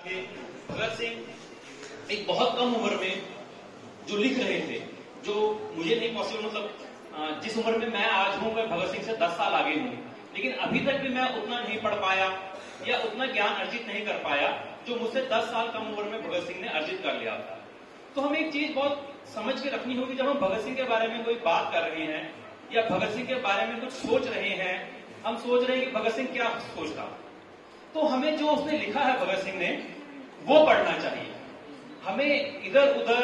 कि भगत सिंह एक बहुत कम उम्र में जो लिख रहे थे, जो मुझे नहीं पॉसिबल, मतलब जिस उम्र में मैं आज हूं मैं भगत सिंह से 10 साल आगे हूं, लेकिन अभी तक भी मैं उतना नहीं पढ़ पाया या उतना ज्ञान अर्जित नहीं कर पाया जो मुझसे 10 साल कम उम्र में भगत सिंह ने अर्जित कर लिया था। तो हमें एक चीज बहुत समझ के रखनी होगी, जब हम भगत सिंह के बारे में कोई बात कर रहे हैं या भगत सिंह के बारे में कुछ सोच रहे हैं, हम सोच रहे हैं कि भगत सिंह क्या सोचता, तो हमें जो उसने लिखा है भगत सिंह ने वो पढ़ना चाहिए। हमें इधर उधर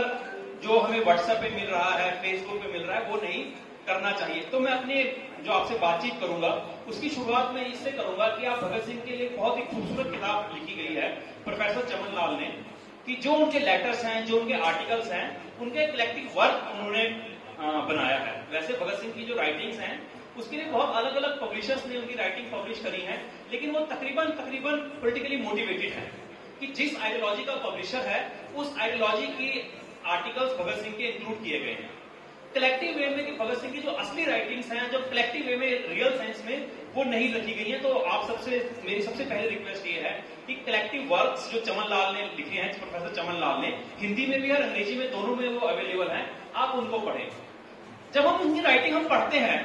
जो हमें व्हाट्सएप पे मिल रहा है, फेसबुक पे मिल रहा है, वो नहीं करना चाहिए। तो मैं अपने जो आपसे बातचीत करूंगा उसकी शुरुआत में इससे करूंगा कि आप भगत सिंह के लिए बहुत ही खूबसूरत किताब लिखी गई है प्रोफेसर चमन लाल ने, कि जो उनके लेटर्स हैं, जो उनके आर्टिकल्स हैं, उनके कलेक्टिव वर्क उन्होंने बनाया है। वैसे भगत सिंह की जो राइटिंग्स हैं उसके लिए बहुत अलग अलग पब्लिशर्स ने उनकी राइटिंग पब्लिश करी है, लेकिन वो तकरीबन पॉलिटिकली मोटिवेटेड है कि जिस आइडियोलॉजी का पब्लिशर है उस आइडियोलॉजी की आर्टिकल्स भगत सिंह के इंक्लूड किए गए हैं कलेक्टिव वे में, कि भगत सिंह की जो असली राइटिंग्स हैं जो कलेक्टिव वे में रियल सेंस में वो नहीं लिखी गई हैं। तो आप मेरी सबसे पहले रिक्वेस्ट ये है कि कलेक्टिव वर्क्स जो चमन लाल ने लिखे हैं, प्रोफेसर चमन लाल ने, हिंदी में भी और अंग्रेजी में दोनों में वो अवेलेबल हैं, आप उनको पढ़ें। जब हम उनकी राइटिंग हम पढ़ते हैं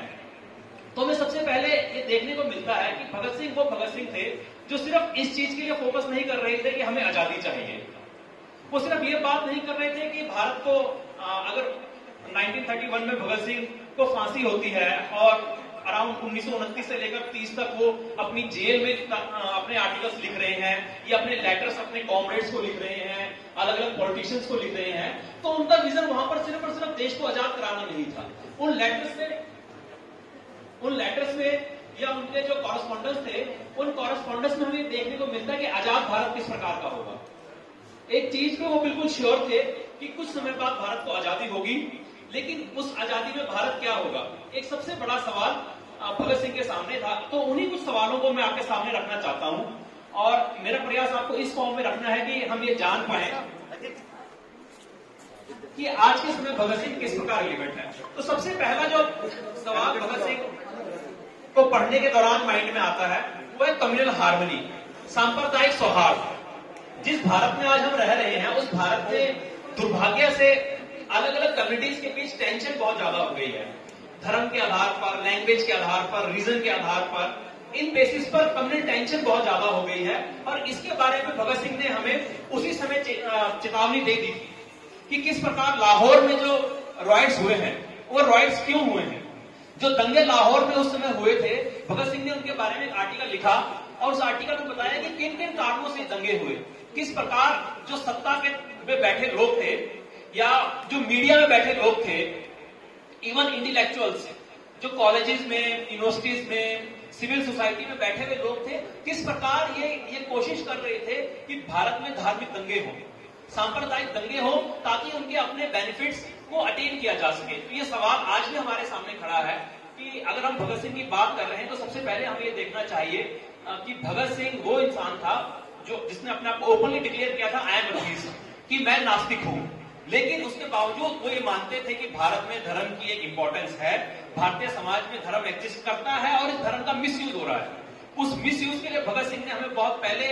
तो हमें सबसे पहले ये देखने को मिलता है कि भगत सिंह वो भगत सिंह थे जो सिर्फ इस चीज के लिए फोकस नहीं कर रहे थे कि हमें आजादी चाहिए। वो सिर्फ ये बात नहीं कर रहे थे कि भारत को अगर 1931 में भगत सिंह को फांसी होती है और अराउंड 1929 से लेकर 30 तक वो अपनी जेल में अपने आर्टिकल्स लिख रहे हैं या अपने लेटर्स अपने कॉमरेड्स को लिख रहे हैं, अलग अलग पॉलिटिशियंस को लिख रहे हैं, तो उनका विजन वहां पर सिर्फ और सिर्फ देश को आजाद कराना नहीं था। उन लेटर्स में या उनके जो कॉरेस्पॉन्डेंस थे, उन कॉरेस्पॉन्डेंस में हमें देखने को मिलता है कि आजाद भारत किस प्रकार का होगा। एक चीज पे वो बिल्कुल श्योर थे कि कुछ समय बाद भारत को आजादी होगी, लेकिन उस आजादी में भारत क्या होगा, एक सबसे बड़ा सवाल भगत सिंह के सामने था। तो उन्हीं कुछ सवालों को मैं आपके सामने रखना चाहता हूं और मेरा प्रयास आपको इस फॉर्म में रखना है कि हम ये जान पाए कि आज के समय भगत सिंह किस प्रकार रिलेवेंट है। तो सबसे पहला जो सवाल भगत सिंह को पढ़ने के दौरान माइंड में आता है वो है कम्युनल हार्मनी, सांप्रदायिक सौहार्द। जिस भारत में आज हम रह रहे हैं उस भारत में दुर्भाग्य से अलग अलग कम्युनिटीज के बीच टेंशन बहुत ज्यादा हो गई है, धर्म के आधार पर, लैंग्वेज के आधार पर, रीजन के आधार पर, इन बेसिस पर कम्युनल टेंशन बहुत ज्यादा हो गई है। और इसके बारे में भगत सिंह ने हमें उसी समय चेतावनी दे दी थी कि किस प्रकार लाहौर में जो रॉयट्स हुए हैं वो रॉयट्स क्यों हुए हैं। जो दंगे लाहौर में उस समय हुए थे, भगत सिंह ने उनके बारे में एक आर्टिकल लिखा और उस आर्टिकल में बताया कि किन किन कारणों से दंगे हुए, किस प्रकार जो सत्ता के में बैठे लोग थे या जो मीडिया में बैठे लोग थे, इवन इंटेलेक्चुअल्स जो कॉलेजेस में, यूनिवर्सिटीज में, सिविल सोसाइटी में बैठे हुए लोग थे, किस प्रकार ये कोशिश कर रहे थे कि भारत में धार्मिक दंगे हों, सांप्रदायिक दंगे हों, ताकि उनके अपने बेनिफिट्स को अटेन किया जा सके। तो ये सवाल आज भी हमारे सामने खड़ा है कि अगर हम भगत सिंह की बात कर रहे हैं तो सबसे पहले हमें ये देखना चाहिए कि भगत सिंह वो इंसान था जिसने अपने आप को ओपनली डिक्लेयर किया था, आई एम एथीस्ट, कि मैं नास्तिक हूं। लेकिन उसके बावजूद वो ये मानते थे कि भारत में धर्म की एक इंपॉर्टेंस है, भारतीय समाज में धर्म एग्जिस्ट करता है और इस धर्म का मिसयूज हो रहा है। उस मिसयूज के लिए भगत सिंह ने हमें बहुत पहले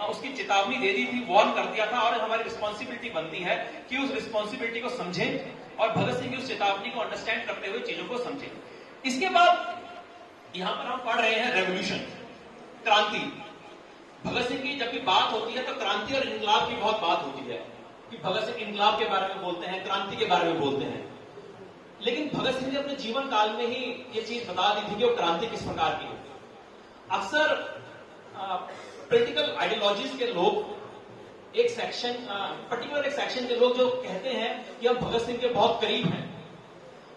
उसकी चेतावनी दे दी थी, वार्न कर दिया था, और हमारी रिस्पॉन्सिबिलिटी बनती है कि उस रिस्पॉन्सिबिलिटी को समझें और भगत सिंह की उस चेतावनी को अंडरस्टैंड करते हुए चीजों को समझें। इसके बाद यहां पर हम पढ़ रहे हैं रेवोल्यूशन, क्रांति। भगत सिंह की जब भी बात होती है तो क्रांति और इनकलाब की बहुत बात होती है कि भगत सिंह इनकलाब के बारे में बोलते हैं, क्रांति के बारे में बोलते हैं। लेकिन भगत सिंह ने अपने जीवन काल में ही ये चीज बता दी थी कि वो क्रांति किस प्रकार की होती है। अक्सर पॉलिटिकल आइडियोलॉजीज के लोग एक सेक्शन, पर्टिकुलर एक सेक्शन के लोग जो कहते हैं कि हम भगत सिंह के बहुत करीब हैं,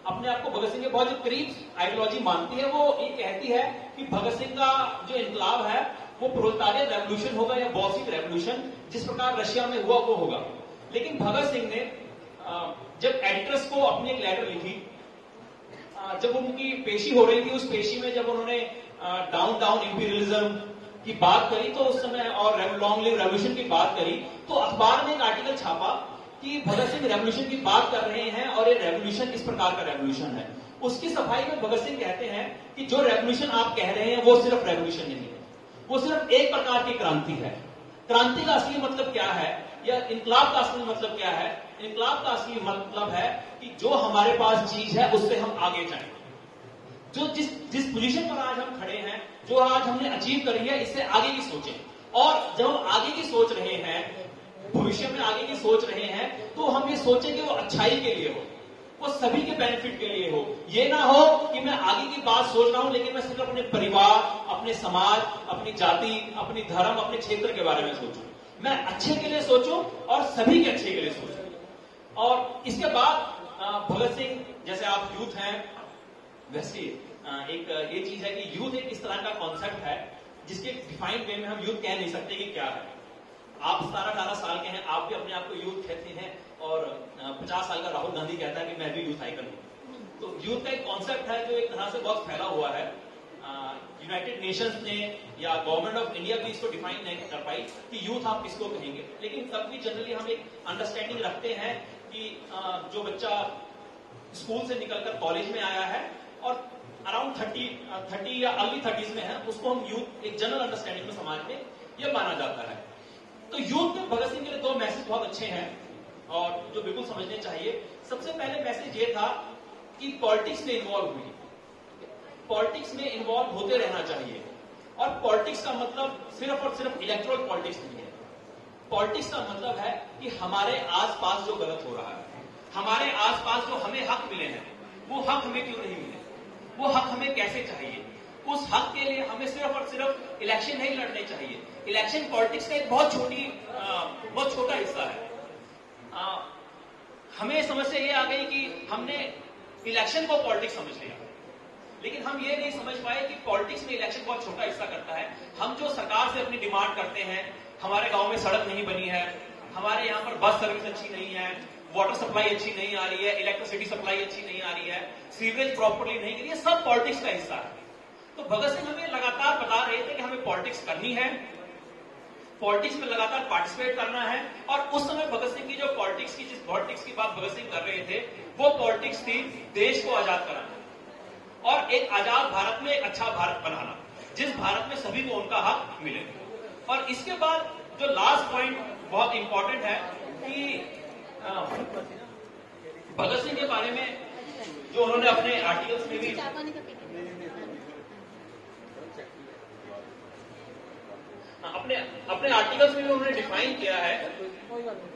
अपने आप को भगत सिंह के बहुत जो करीब आइडियोलॉजी मानती है, वो ये कहती है कि भगत सिंह का जो इनकलाब है वो प्रोलेटारियन रेवोल्यूशन होगा या बॉल्शेविक रेवोल्यूशन, जिस प्रकार रशिया में हुआ वो होगा। लेकिन भगत सिंह ने जब एडिटर्स को अपनी एक लेटर लिखी, जब उनकी पेशी हो रही थी, उस पेशी में जब उन्होंने डाउन डाउन इंपीरियलिज्म की बात करी तो उस समय और लॉन्ग लिव रेवोल्यूशन की बात करी, तो अखबार ने एक आर्टिकल छापा कि भगत सिंह रेवोल्यूशन की बात कर रहे हैं और ये रेवोल्यूशन इस प्रकार का रेवोल्यूशन है। उसकी सफाई में भगत सिंह कहते हैं कि जो रेवोल्यूशन आप कह रहे हैं वो सिर्फ रेवोल्यूशन नहीं है, वो सिर्फ एक प्रकार की क्रांति है। क्रांति का असली मतलब क्या है या इनकलाब का असली मतलब क्या है? इनकलाब का असली मतलब है कि जो हमारे पास चीज है उससे हम आगे जाएं। जो जिस पोजीशन पर आज हम खड़े हैं, जो आज हमने अचीव करी है, इससे आगे की सोचें। और जब हम आगे की सोच रहे हैं, भविष्य में आगे की सोच रहे हैं, तो हम ये सोचें कि वो अच्छाई के लिए हो, वो सभी के बेनिफिट के लिए हो। ये ना हो कि मैं आगे की बात सोच रहा हूं लेकिन मैं सिर्फ अपने परिवार, अपने समाज, अपनी जाति, अपनी धर्म, अपने क्षेत्र के बारे में सोचूं। मैं अच्छे के लिए सोचूं और सभी के अच्छे के लिए सोचूं। और इसके बाद भगत सिंह जैसे आप यूथ हैं, वैसे एक ये चीज है कि यूथ एक इस तरह का कॉन्सेप्ट है जिसके डिफाइंड वे में हम यूथ कह नहीं सकते कि क्या है। आप 17-18 साल के हैं, आप भी अपने आप को यूथ कहते हैं, और 50 साल का राहुल गांधी कहता है कि मैं भी यूथ आइकन हूं। तो यूथ का एक कॉन्सेप्ट है जो एक तरह से बहुत फैला हुआ है। यूनाइटेड नेशंस ने या गवर्नमेंट ऑफ इंडिया भी इसको डिफाइन नहीं कर पाई कि यूथ आप किसको कहेंगे, लेकिन तब भी जनरली हम एक अंडरस्टैंडिंग रखते हैं कि जो बच्चा स्कूल से निकलकर कॉलेज में आया है और अराउंड 30 या अर्ली 30s में है, उसको हम यूथ एक जनरल अंडरस्टैंडिंग में समाज में यह माना जाता है। तो यूथ में भगत सिंह के लिए 2 मैसेज बहुत अच्छे हैं और जो बिल्कुल समझने चाहिए। सबसे पहले मैसेज ये था कि पॉलिटिक्स में इन्वॉल्व हुई, पॉलिटिक्स में इन्वॉल्व होते रहना चाहिए। और पॉलिटिक्स का मतलब सिर्फ और सिर्फ इलेक्टोरल पॉलिटिक्स नहीं है। पॉलिटिक्स का मतलब है कि हमारे आसपास जो गलत हो रहा है, हमारे आसपास जो हमें हक मिले हैं, वो हक हमें क्यों नहीं मिले, वो हक हमें कैसे चाहिए, उस हक के लिए हमें सिर्फ और सिर्फ इलेक्शन नहीं लड़ने चाहिए। इलेक्शन पॉलिटिक्स का एक बहुत छोटा हिस्सा है। हमें समस्या ये आ गई कि हमने इलेक्शन को पॉलिटिक्स समझ लिया, लेकिन हम ये नहीं समझ पाए कि पॉलिटिक्स में इलेक्शन बहुत छोटा हिस्सा करता है। हम जो सरकार से अपनी डिमांड करते हैं, हमारे गांव में सड़क नहीं बनी है, हमारे यहाँ पर बस सर्विस अच्छी नहीं है, वाटर सप्लाई अच्छी नहीं आ रही है, इलेक्ट्रिसिटी सप्लाई अच्छी नहीं आ रही है, सीवरेज प्रॉपर्ली नहीं गिरी है, सब पॉलिटिक्स का हिस्सा है। तो भगत सिंह हमें लगातार बता रहे थे कि हमें पॉलिटिक्स करनी है, पॉलिटिक्स में लगातार पार्टिसिपेट करना है। और उस समय भगत सिंह की जो जिस पॉलिटिक्स की बात भगत सिंह कर रहे थे, वो पॉलिटिक्स थी देश को आजाद कराना और एक आजाद भारत में एक अच्छा भारत बनाना, जिस भारत में सभी को उनका हक मिले। और इसके बाद जो लास्ट पॉइंट बहुत इंपॉर्टेंट है कि भगत सिंह के बारे में जो उन्होंने अपने आर्टिकल्स में भी अपने आर्टिकल्स में भी उन्होंने डिफाइन किया है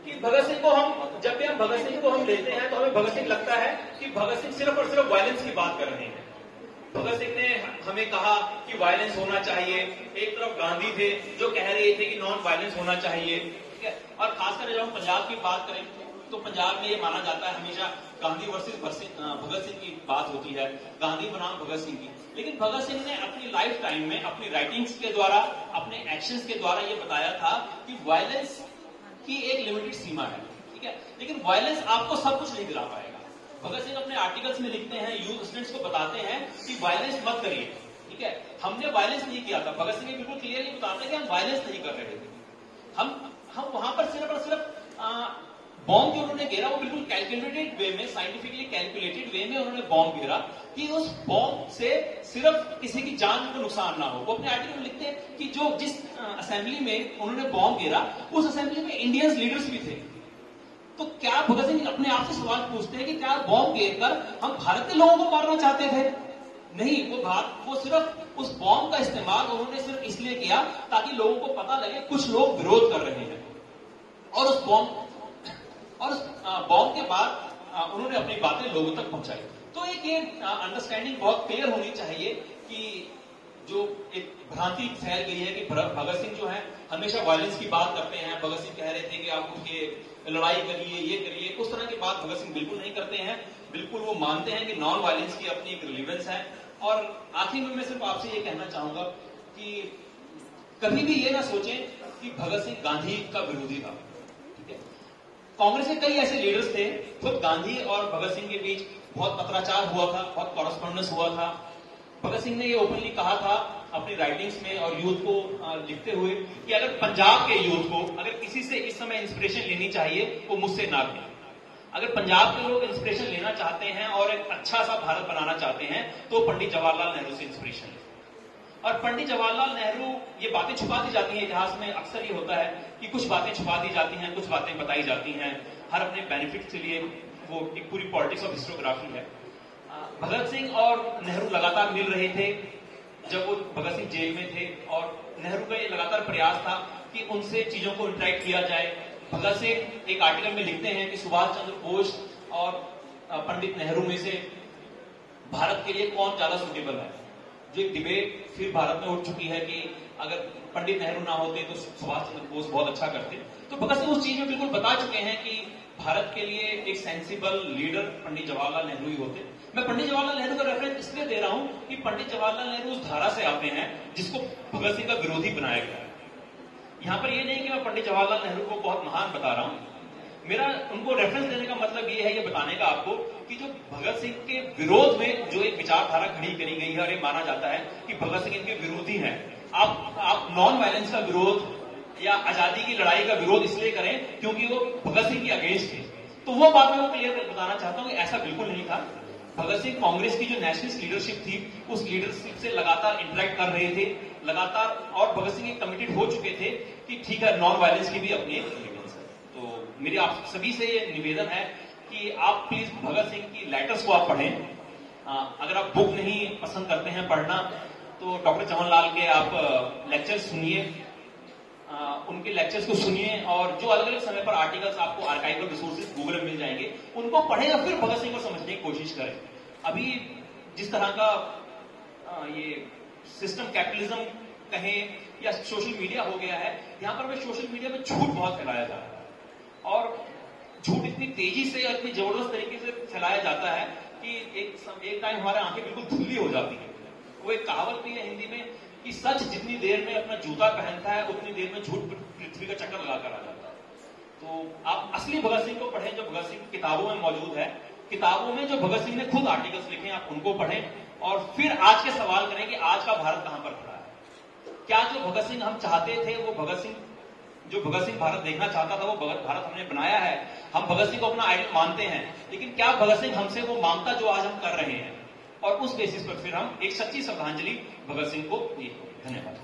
कि भगत सिंह को जब भी हम भगत सिंह को लेते हैं तो हमें भगत सिंह लगता है कि भगत सिंह सिर्फ और सिर्फ वायलेंस की बात कर रहे हैं। भगत सिंह ने हमें कहा कि वायलेंस होना चाहिए। एक तरफ गांधी थे जो कह रहे थे कि नॉन वायलेंस होना चाहिए, ठीक है। और खासकर जब हम पंजाब की बात करें तो पंजाब में ये माना जाता है हमेशा गांधी वर्सेस भगत सिंह की बात होती है, गांधी बनाम भगत सिंह की। लेकिन भगत सिंह ने अपनी लाइफ टाइम में अपनी राइटिंग्स के द्वारा, अपने एक्शंस के द्वारा ये बताया था कि वायलेंस की एक लिमिटेड सीमा है, ठीक है, लेकिन वायलेंस आपको सब कुछ नहीं दिला पाएगा। भगत सिंह अपने आर्टिकल्स में लिखते हैं, यूथ स्टूडेंट्स को बताते हैं कि वायलेंस मत करिए, ठीक है। हमने वायलेंस नहीं किया था, भगत सिंह बिल्कुल क्लियरली बताते हैं कि हम वायलेंस नहीं कर रहे थे। हम वहां पर सिर्फ और सिर्फ बॉम्ब जो उन्होंने घेरा वो बिल्कुल कैलकुलेटेड वे में, साइंटिफिकली कैलकुलेटेड वे में उन्होंने बॉम्ब घेरा कि उस बॉम्ब से सिर्फ किसी की जान को नुकसान ना हो। वो अपने आर्टिकल में लिखते हैं कि जिस असेंबली में उन्होंने बॉम्ब घेरा उस असेंबली में इंडियन लीडर्स भी थे। तो क्या भगत सिंह अपने आप से सवाल पूछते हैं कि क्या बॉम्ब घेरकर हम भारत के लोगों को मारना चाहते थे? नहीं, वो सिर्फ उस बॉम्ब का इस्तेमाल उन्होंने सिर्फ इसलिए किया ताकि लोगों को पता लगे कुछ लोग विरोध कर रहे हैं। और उस बॉम्ब के बाद उन्होंने अपनी बातें लोगों तक पहुंचाई। तो एक ये अंडरस्टैंडिंग बहुत क्लियर होनी चाहिए कि जो एक भ्रांति फैल गई है कि भगत सिंह जो है हमेशा वायलेंस की बात करते हैं। भगत सिंह कह रहे थे कि आप उसके लड़ाई करिए, ये करिए, उस तरह की बात भगत सिंह बिल्कुल नहीं करते हैं। बिल्कुल वो मानते हैं कि नॉन वायलेंस की अपनी एक रिलेवेंस है। और आखिर में मैं सिर्फ आपसे ये कहना चाहूंगा कि कभी भी ये ना सोचें कि भगत सिंह गांधी का विरोधी था, ठीक है। कांग्रेस के कई ऐसे लीडर्स थे, खुद गांधी और भगत सिंह के बीच बहुत पत्राचार हुआ था, बहुत कॉरेस्पॉन्डेंस हुआ था। भगत सिंह ने ये ओपनली कहा था अपनी राइटिंग्स में और यूथ को लिखते हुए कि अगर पंजाब के यूथ को अगर किसी से इस समय इंस्पिरेशन लेनी चाहिए वो मुझसे ना लें। अगर पंजाब के लोग इंस्पिरेशन लेना चाहते हैं और एक अच्छा सा भारत बनाना चाहते हैं तो पंडित जवाहरलाल नेहरू से इंस्पिरेशन लें। और पंडित जवाहरलाल नेहरू, ये बातें छुपा दी जाती हैं, इतिहास में अक्सर ये होता है कि कुछ बातें छुपा दी जाती हैं, कुछ बातें बताई जाती हैं हर अपने बेनिफिट के लिए। वो एक पूरी पॉलिटिक्स ऑफ हिस्टोग्राफी है। भगत सिंह और नेहरू लगातार मिल रहे थे जब वो भगत सिंह जेल में थे, और नेहरू का ये लगातार प्रयास था कि उनसे चीजों को इंटरेक्ट किया जाए। भगत सिंह एक आर्टिकल में लिखते हैं कि सुभाष चंद्र बोस और पंडित नेहरू में से भारत के लिए कौन ज्यादा सुटेबल है। जो एक डिबेट फिर भारत में उठ चुकी है कि अगर पंडित नेहरू ना होते तो सुभाष चंद्र बोस बहुत अच्छा करते। तो भगत सिंह उस चीज में बिल्कुल बता चुके हैं कि भारत के लिए एक सेंसिबल लीडर पंडित जवाहरलाल नेहरू ही होते। मैं पंडित जवाहरलाल नेहरू का रेफरेंस इसलिए दे रहा हूं कि पंडित जवाहरलाल नेहरू उस धारा से आते हैं जिसको भगत सिंह का विरोधी बनाया गया है। यहां पर यह नहीं कि मैं पंडित जवाहरलाल नेहरू को बहुत महान बता रहा हूं, मेरा उनको रेफरेंस देने का मतलब ये है, ये बताने का आपको कि जो भगत सिंह के विरोध में जो एक विचारधारा खड़ी करी गई है और ये माना जाता है कि भगत सिंह इनके विरोधी हैं। आप नॉन वायलेंस का विरोध या आजादी की लड़ाई का विरोध इसलिए करें क्योंकि वो भगत सिंह के अगेंस्ट थे। तो वो बात मैं क्लियर बताना चाहता हूं कि ऐसा बिल्कुल नहीं था। भगत सिंह कांग्रेस की जो नेशनलिस्ट लीडरशिप थी उस लीडरशिप से लगातार इंटरेक्ट कर रहे थे लगातार, और भगत सिंह कमिटेड हो चुके थे कि ठीक है, नॉन वायलेंस की भी अपनी एलिमेंट्स है। तो मेरी आप सभी से ये निवेदन है कि आप प्लीज भगत सिंह की लेटर्स को आप पढ़ें। अगर आप बुक नहीं पसंद करते हैं पढ़ना तो डॉक्टर चमन लाल के आप लेक्चर सुनिए, उनके लेक्चर्स को सुनिए, और जो अलग अलग समय पर आर्टिकल्स आपको आर्काइवल रिसोर्सेज गूगल में मिल जाएंगे उनको पढ़ें और फिर भगत सिंह को समझने की कोशिश करें। अभी जिस तरह का ये सिस्टम कैपिटलिज्म कहें या सोशल मीडिया हो गया है, यहां पर सोशल मीडिया में झूठ बहुत फैलाया जा रहा है और झूठ इतनी तेजी से और इतनी जबरदस्त तरीके से फैलाया जाता है कि एक टाइम हमारे आंखें बिल्कुल धुंधली हो जाती है। वो एक कहावत भी है हिंदी में कि सच जितनी देर में अपना जूता पहनता है उतनी देर में झूठ पृथ्वी का चक्कर लगाकर आ जाता है। तो आप असली भगत सिंह को पढ़ें जो भगत सिंह की किताबों में मौजूद है। किताबों में जो भगत सिंह ने खुद आर्टिकल्स लिखे हैं आप उनको पढ़ें और फिर आज के सवाल करें कि आज का भारत कहां पर खड़ा है। क्या जो भगत सिंह हम चाहते थे वो भगत सिंह, जो भगत सिंह भारत देखना चाहता था वो भारत हमने बनाया है। हम भगत सिंह को अपना आइडल मानते हैं, लेकिन क्या भगत सिंह हमसे वो मांगता जो आज हम कर रहे हैं, और उस बेसिस पर फिर हम एक सच्ची श्रद्धांजलि भगत सिंह को दी। धन्यवाद।